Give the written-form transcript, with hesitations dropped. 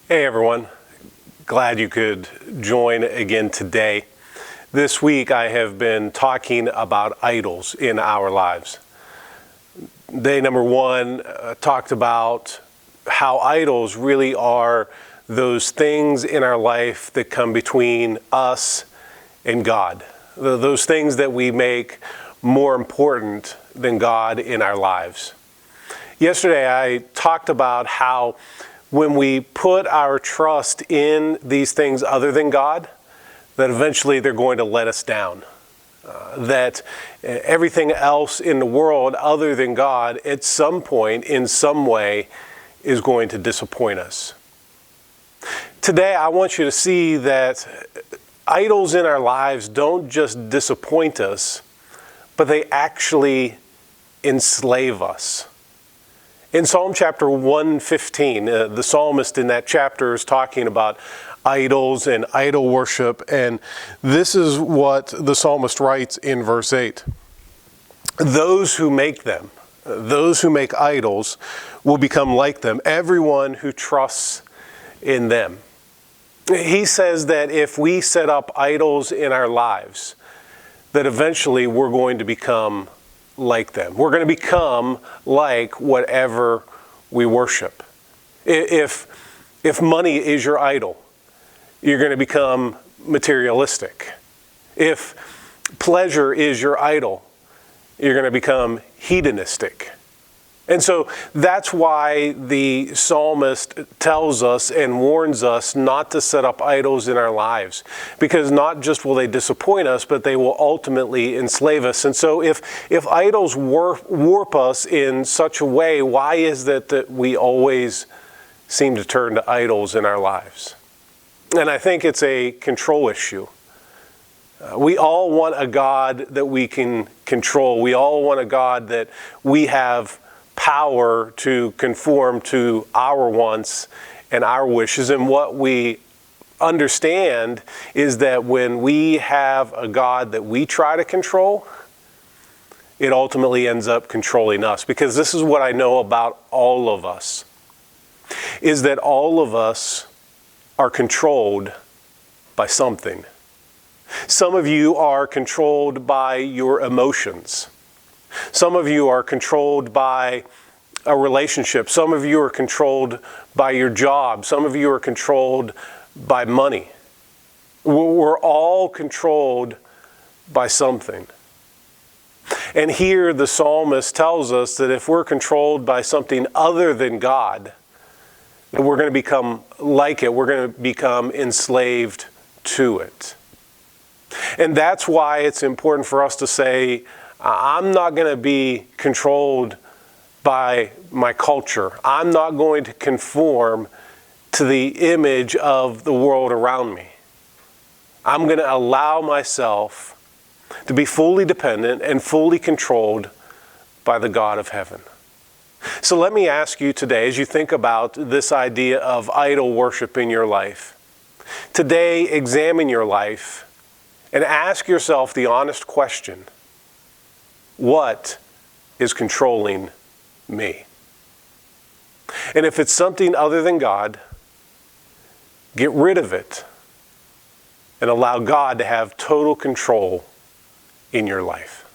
Hey everyone, glad you could join again today. This week I have been talking about idols in our lives. Day number one talked about how idols really are those things in our life that come between us and God. Those things that we make more important than God in our lives. Yesterday I talked about how when we put our trust in these things other than God, that eventually they're going to let us down. That everything else in the world other than God at some point, in some way, is going to disappoint us. Today, I want you to see that idols in our lives don't just disappoint us, but they actually enslave us. In Psalm chapter 115, the psalmist in that chapter is talking about idols and idol worship, and this is what the psalmist writes in verse 8. Those who make them, those who make idols, will become like them, everyone who trusts in them. He says that if we set up idols in our lives, that eventually we're going to become like them. We're going to become like whatever we worship. If money is your idol, you're going to become materialistic. If pleasure is your idol, you're going to become hedonistic. And so that's why the psalmist tells us and warns us not to set up idols in our lives, because not just will they disappoint us, but they will ultimately enslave us. And so if idols warp us in such a way, why is it that we always seem to turn to idols in our lives? And I think it's a control issue. We all want a God that we can control. We all want a God that we have power to conform to our wants and our wishes. And what we understand is that when we have a God that we try to control, it ultimately ends up controlling us. Because this is what I know about all of us, is that all of us are controlled by something. Some of you are controlled by your emotions. Some of you are controlled by a relationship. Some of you are controlled by your job. Some of you are controlled by money. We're all controlled by something. And here the psalmist tells us that if we're controlled by something other than God, that we're going to become like it. We're going to become enslaved to it. And that's why it's important for us to say, I'm not going to be controlled by my culture. I'm not going to conform to the image of the world around me. I'm going to allow myself to be fully dependent and fully controlled by the God of heaven. So let me ask you today, as you think about this idea of idol worship in your life, today examine your life and ask yourself the honest question: what is controlling me? And if it's something other than God, get rid of it and allow God to have total control in your life.